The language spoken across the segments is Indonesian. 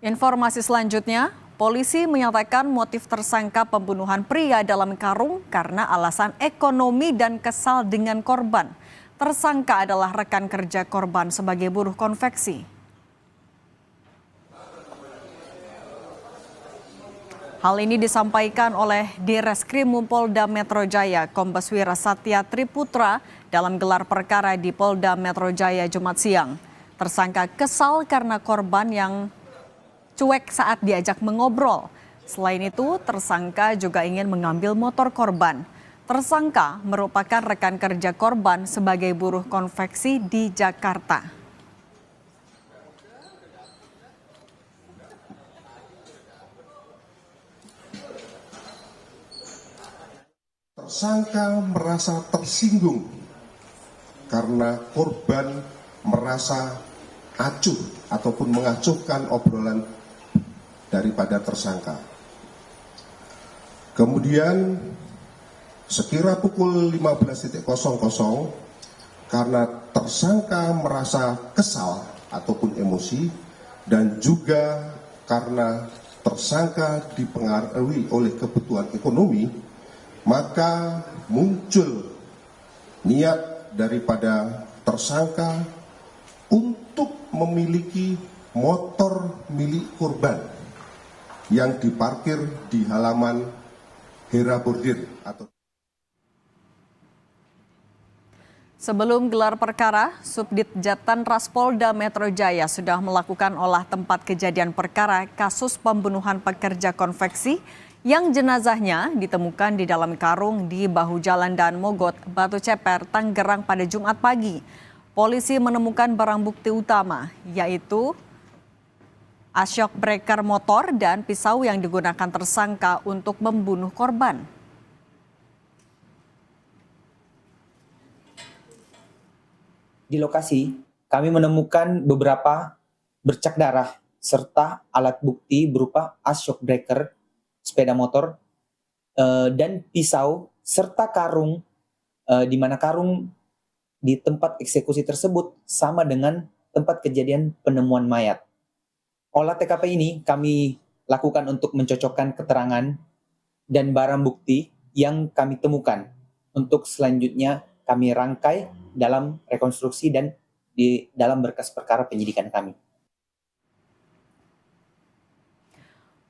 Informasi selanjutnya, polisi menyatakan motif tersangka pembunuhan pria dalam karung karena alasan ekonomi dan kesal dengan korban. Tersangka adalah rekan kerja korban sebagai buruh konveksi. Hal ini disampaikan oleh Direskrim Polda Metro Jaya, Kombes Wira Satya Triputra dalam gelar perkara di Polda Metro Jaya Jumat siang. Tersangka kesal karena korban yang cuek saat diajak mengobrol. Selain itu, tersangka juga ingin mengambil motor korban. Tersangka merupakan rekan kerja korban sebagai buruh konveksi di Jakarta. Tersangka merasa tersinggung karena korban merasa acuh ataupun mengacuhkan obrolan daripada tersangka. Kemudian sekira pukul 15.00 karena tersangka merasa kesal ataupun emosi dan juga karena tersangka dipengaruhi oleh kebutuhan ekonomi, maka muncul niat daripada tersangka untuk memiliki motor milik korban yang diparkir di halaman Hera Bordir atau. Sebelum gelar perkara, Subdit Jatanras Polda Metro Jaya sudah melakukan olah tempat kejadian perkara kasus pembunuhan pekerja konveksi yang jenazahnya ditemukan di dalam karung di bahu jalan Dan Mogot, Batu Ceper, Tangerang pada Jumat pagi. Polisi menemukan barang bukti utama, yaitu shock breaker motor dan pisau yang digunakan tersangka untuk membunuh korban. Di lokasi, kami menemukan beberapa bercak darah serta alat bukti berupa shock breaker, sepeda motor, dan pisau, serta karung, di mana karung di tempat eksekusi tersebut sama dengan tempat kejadian penemuan mayat. Olah TKP ini kami lakukan untuk mencocokkan keterangan dan barang bukti yang kami temukan. Untuk selanjutnya kami rangkai dalam rekonstruksi dan di dalam berkas perkara penyidikan kami.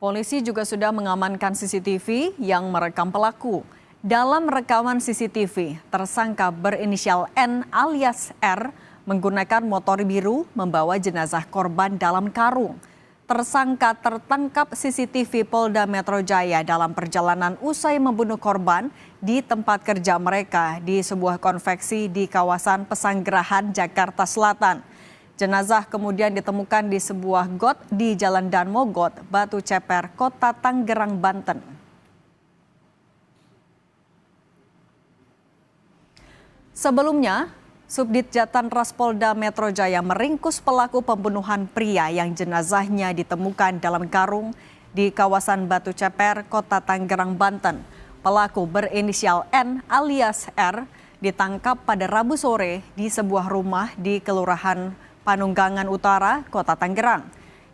Polisi juga sudah mengamankan CCTV yang merekam pelaku. Dalam rekaman CCTV, tersangka berinisial N alias R menggunakan motor biru membawa jenazah korban dalam karung. Tersangka tertangkap CCTV Polda Metro Jaya dalam perjalanan usai membunuh korban di tempat kerja mereka di sebuah konveksi di kawasan Pesanggerahan, Jakarta Selatan. Jenazah kemudian ditemukan di sebuah got di Jalan Dan Mogot, Batu Ceper, Kota Tangerang, Banten. Sebelumnya, Subdit Jatanras Polda Metro Jaya meringkus pelaku pembunuhan pria yang jenazahnya ditemukan dalam karung di kawasan Batu Ceper, Kota Tangerang, Banten. Pelaku berinisial N alias R ditangkap pada Rabu sore di sebuah rumah di Kelurahan Panunggangan Utara, Kota Tangerang.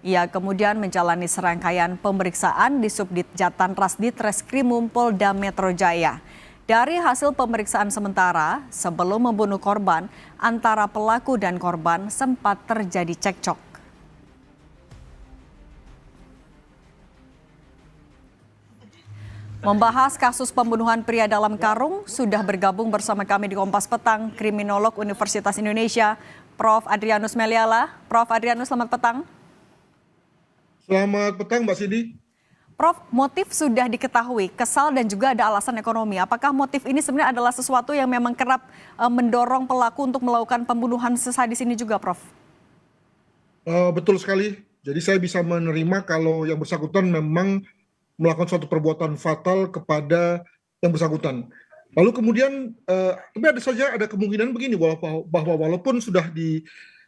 Ia kemudian menjalani serangkaian pemeriksaan di Subdit Jatanras Ditreskrimum Polda Metro Jaya. Dari hasil pemeriksaan sementara, sebelum membunuh korban, antara pelaku dan korban sempat terjadi cekcok. Membahas kasus pembunuhan pria dalam karung, sudah bergabung bersama kami di Kompas Petang, Kriminolog Universitas Indonesia, Prof. Adrianus Meliala. Prof. Adrianus, selamat petang. Selamat petang, Mbak Sidi. Prof, motif sudah diketahui, kesal dan juga ada alasan ekonomi. Apakah motif ini sebenarnya adalah sesuatu yang memang kerap mendorong pelaku untuk melakukan pembunuhan sesadis ini juga, Prof? Betul sekali. Jadi saya bisa menerima kalau yang bersangkutan memang melakukan suatu perbuatan fatal kepada yang bersangkutan. Lalu kemudian, tapi ada kemungkinan begini, bahwa walaupun sudah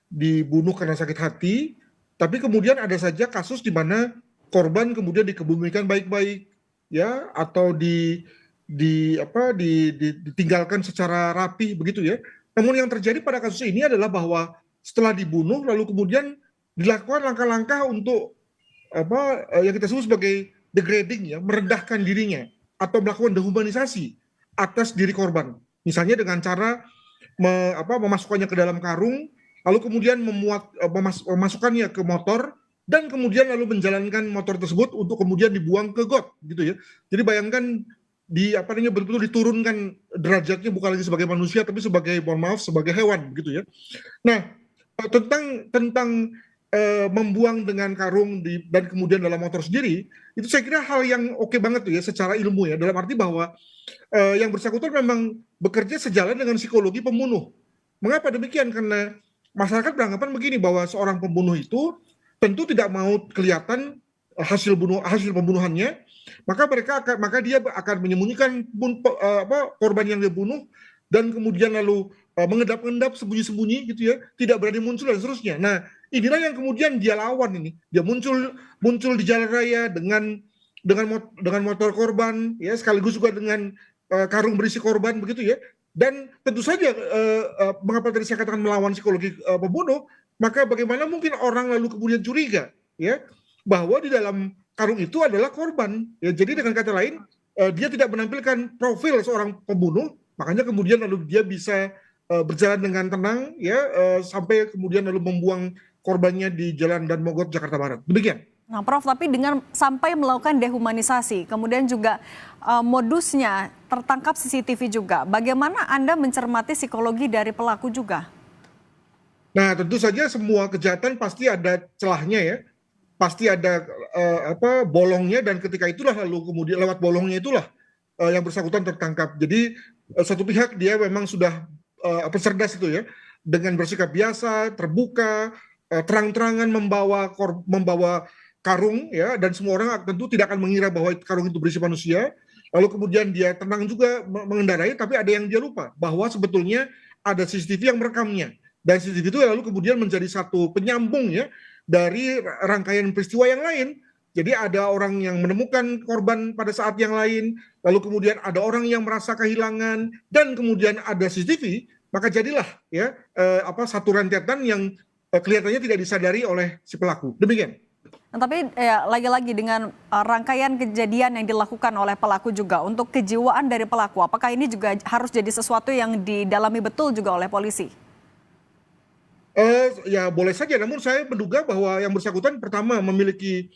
dibunuh karena sakit hati, tapi kemudian ada saja kasus di mana korban kemudian dikebumikan baik-baik, ya, atau ditinggalkan secara rapi begitu ya. Namun yang terjadi pada kasus ini adalah bahwa setelah dibunuh lalu kemudian dilakukan langkah-langkah untuk yang kita sebut sebagai degrading, ya, merendahkan dirinya atau melakukan dehumanisasi atas diri korban. Misalnya dengan cara memasukkannya ke dalam karung, lalu kemudian memasukkannya ke motor, dan kemudian lalu menjalankan motor tersebut untuk kemudian dibuang ke got, gitu ya. Jadi bayangkan betul-betul diturunkan derajatnya, bukan lagi sebagai manusia tapi sebagai, mohon maaf, sebagai hewan, gitu ya. Nah, tentang membuang dengan karung dan kemudian dalam motor sendiri, itu saya kira hal yang oke banget tuh ya secara ilmu ya, dalam arti bahwa yang bersangkutan memang bekerja sejalan dengan psikologi pembunuh. Mengapa demikian? Karena masyarakat beranggapan begini, bahwa seorang pembunuh itu tentu tidak mau kelihatan hasil pembunuhannya, maka dia akan menyembunyikan korban yang dia bunuh, dan kemudian lalu mengendap-endap sembunyi-sembunyi, gitu ya, tidak berani muncul dan seterusnya. Nah, inilah yang kemudian dia lawan ini. Dia muncul di jalan raya dengan motor korban, ya, sekaligus juga dengan karung berisi korban, begitu ya. Dan tentu saja mengapa tadi saya katakan melawan psikologi pembunuh, maka bagaimana mungkin orang lalu kemudian curiga, ya, bahwa di dalam karung itu adalah korban. Ya, jadi dengan kata lain, dia tidak menampilkan profil seorang pembunuh, makanya kemudian lalu dia bisa berjalan dengan tenang, ya, sampai kemudian lalu membuang korbannya di Jalan Dan Mogot, Jakarta Barat. Demikian. Nah, Prof, tapi dengan sampai melakukan dehumanisasi, kemudian juga modusnya tertangkap CCTV juga, bagaimana Anda mencermati psikologi dari pelaku juga? Nah, tentu saja semua kejahatan pasti ada celahnya, ya, pasti ada bolongnya, dan ketika itulah lalu kemudian lewat bolongnya itulah yang bersangkutan tertangkap. Jadi satu pihak dia memang sudah cerdas itu, ya, dengan bersikap biasa, terbuka, terang-terangan membawa karung, ya, dan semua orang tentu tidak akan mengira bahwa karung itu berisi manusia. Lalu kemudian dia tenang juga mengendarai, tapi ada yang dia lupa, bahwa sebetulnya ada CCTV yang merekamnya, dan CCTV itu lalu kemudian menjadi satu penyambung, ya, dari rangkaian peristiwa yang lain. Jadi ada orang yang menemukan korban pada saat yang lain, lalu kemudian ada orang yang merasa kehilangan, dan kemudian ada CCTV, maka jadilah, ya, satu rentetan yang kelihatannya tidak disadari oleh si pelaku. Demikian. Nah, tapi lagi-lagi dengan rangkaian kejadian yang dilakukan oleh pelaku juga, untuk kejiwaan dari pelaku, apakah ini juga harus jadi sesuatu yang didalami betul juga oleh polisi? Ya boleh saja, namun saya menduga bahwa yang bersangkutan pertama memiliki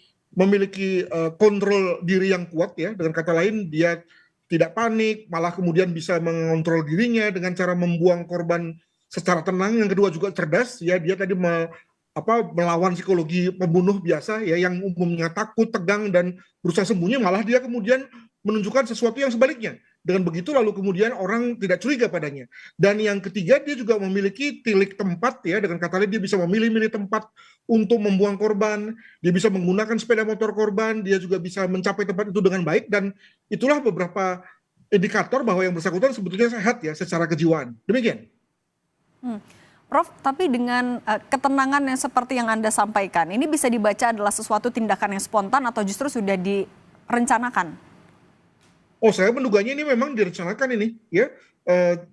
kontrol diri yang kuat, ya, dengan kata lain dia tidak panik, malah kemudian bisa mengontrol dirinya dengan cara membuang korban secara tenang. Yang kedua juga cerdas, ya, dia tadi melawan psikologi pembunuh biasa, ya, yang umumnya takut, tegang, dan berusaha sembunyi, malah dia kemudian menunjukkan sesuatu yang sebaliknya. Dengan begitu lalu kemudian orang tidak curiga padanya. Dan yang ketiga, dia juga memiliki tilik tempat, ya, dengan kata lain dia bisa memilih-milih tempat untuk membuang korban, dia bisa menggunakan sepeda motor korban, dia juga bisa mencapai tempat itu dengan baik, dan itulah beberapa indikator bahwa yang bersangkutan sebetulnya sehat, ya, secara kejiwaan. Demikian. Prof, tapi dengan ketenangan yang seperti yang Anda sampaikan, ini bisa dibaca adalah sesuatu tindakan yang spontan atau justru sudah direncanakan? Oh, saya menduganya ini memang direncanakan ini, ya.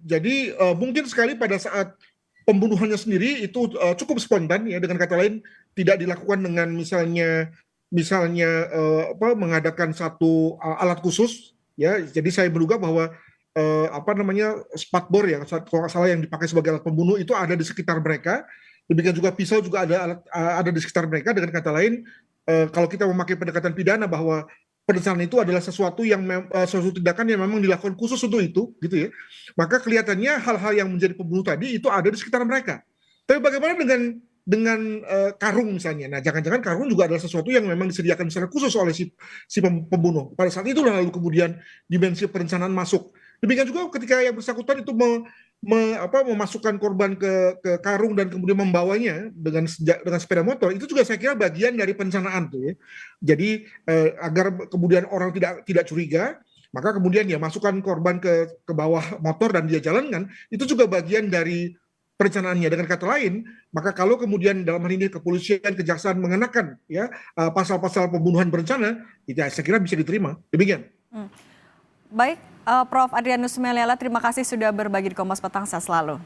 Jadi mungkin sekali pada saat pembunuhannya sendiri itu cukup spontan, ya, dengan kata lain tidak dilakukan dengan misalnya mengadakan satu alat khusus, ya. Jadi saya menduga bahwa spatbor, ya, kalau salah, yang dipakai sebagai alat pembunuh itu ada di sekitar mereka. Demikian juga pisau juga ada di sekitar mereka. Dengan kata lain, kalau kita memakai pendekatan pidana bahwa perencanaan itu adalah suatu tindakan yang memang dilakukan khusus untuk itu, gitu ya. Maka kelihatannya hal-hal yang menjadi pembunuh tadi itu ada di sekitar mereka. Tapi bagaimana dengan karung misalnya? Nah, jangan-jangan karung juga adalah sesuatu yang memang disediakan secara khusus oleh si pembunuh. Pada saat itulah lalu kemudian dimensi perencanaan masuk. Demikian juga ketika yang bersangkutan itu memasukkan korban ke karung dan kemudian membawanya dengan sepeda motor, itu juga saya kira bagian dari perencanaan tuh, ya. Jadi agar kemudian orang tidak curiga, maka kemudian dia masukkan korban ke bawah motor dan dia jalankan, itu juga bagian dari perencanaannya. Dengan kata lain, maka kalau kemudian dalam hal ini kepolisian, kejaksaan mengenakan, ya, pasal-pasal pembunuhan berencana, itu saya kira bisa diterima. Demikian. Baik, Prof. Adrianus Meliala, terima kasih sudah berbagi di Kompas Petang. Sehat selalu.